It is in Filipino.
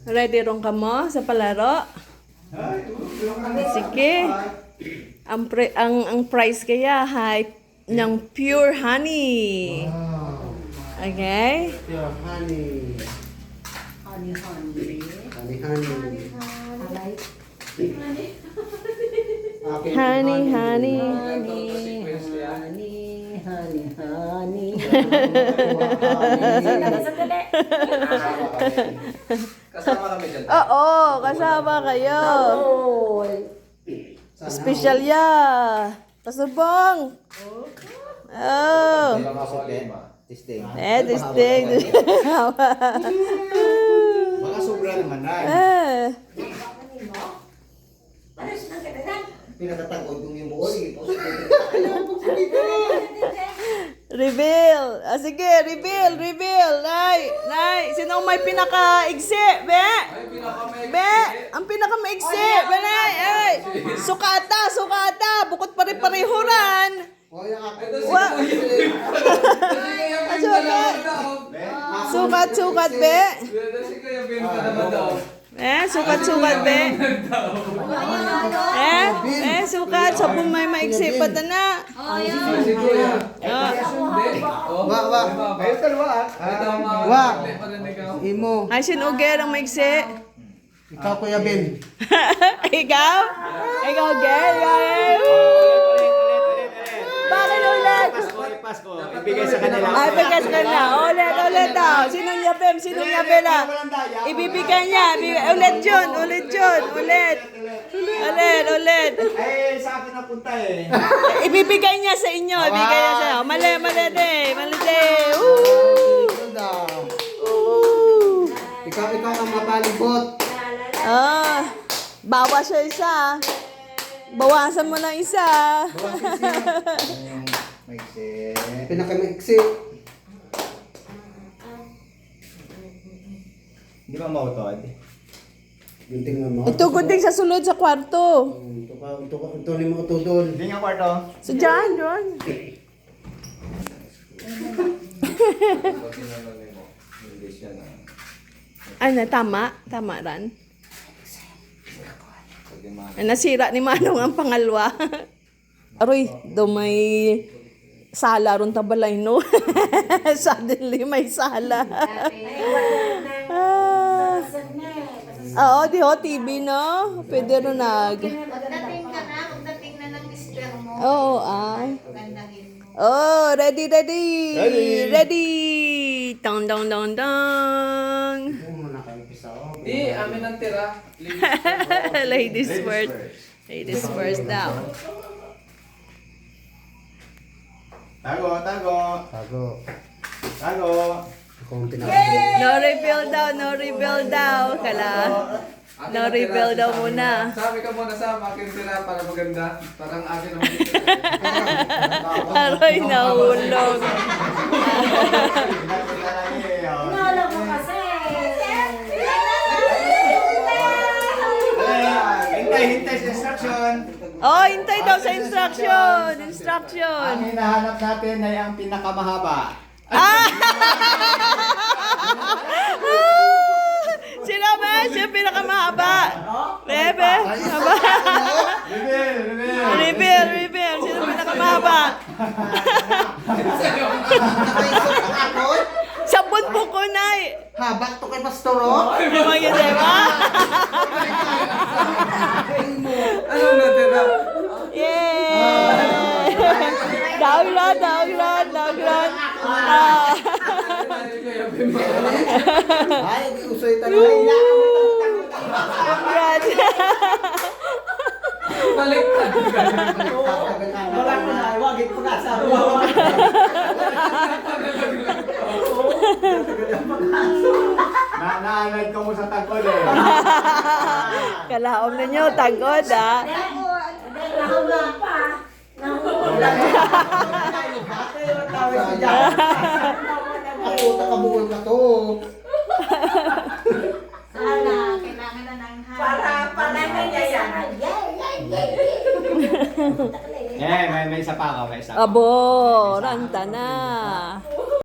Ready ron ka mo sa palaro? Sige. Ang price kaya hay ng pure honey. Okay? Pure honey. Honey, honey. Honey, honey. Honey, honey. Honey. Kasama kami dyan. Oo, kasama kayo. Special ya. Pasubong. Oh. Testing. Testing. Baka sobra naman na. Pinakatagod yung buo. Reveal. Sige, reveal. Nay. Sino may pinaka-igsi? Be? Be? Ang pinaka-maigsi. Be, nay. Ay. Sukata. Bukod pare-parehuran. Sukat, be. Sukat, be. Sukat. Sabong may maigsi pa na. Imo. Ay, sinuger ang maigsi. Ikaw, Kuya Ben. Ikaw, Gel. Bakit ulit? Pasko. Ibigay sa kanila. Ay, bigay sa kanila. Ulit daw. Sinong yabem na? Ibibigay niya. Ulit yun. Ulit. Eh, sa akin napunta eh. Ibibigay niya sa inyo. Ibigay niya sa inyo. Mali. Ikaw ang mabalibot. Bawa siya isa. Bawasan mo ng isa. Pinakamaiksi. Di ba mautod? Gunting mo. Ito gunding sa sulod sa kwarto. Ito ni mo tutol. Hindi nga kwarto. So, John. Ano, tama ran. Nasira ni Manong ang pangalwa. Aroy, do may sala ron tabalay, no? Suddenly may sala. Oo, di ho, TV, no? Pwede ron Pagdating na ng mister mo. Oo, Gandangin mo. Oh, ready. Dong. Di, amin ang tira. Ladies first daw. Tago. No reveal daw. Kala. No reveal daw muna. Sabi ka muna sa akin tira para maganda. Parang akin ang Aroy, nahulog. Nalo ko kasi. Hintay sa instruction. Oh, hintay daw sa instruction. Ang hinahanap natin ay ang pinakamahaba. Sino ba? Siya pinakamahaba. Bebe. Reveal. Sino pinakamahaba? Sabon po ko, Nay. Habat to kay Pastoro. Mga diba? Ano na tira? Yay! Daglan. Ay, di usoy tanong. Congrats. Baliktad. Wala ko na, wagit ko na sa Naanad ka mo sa tagod eh. Kalaom ninyo, tagod ah. Nahula pa. Ako, takabuol ka to. Sana, kailangan na ng hangin. Para kanya yan. Eh, may isa pa ako, may isa. Abo, ranta na.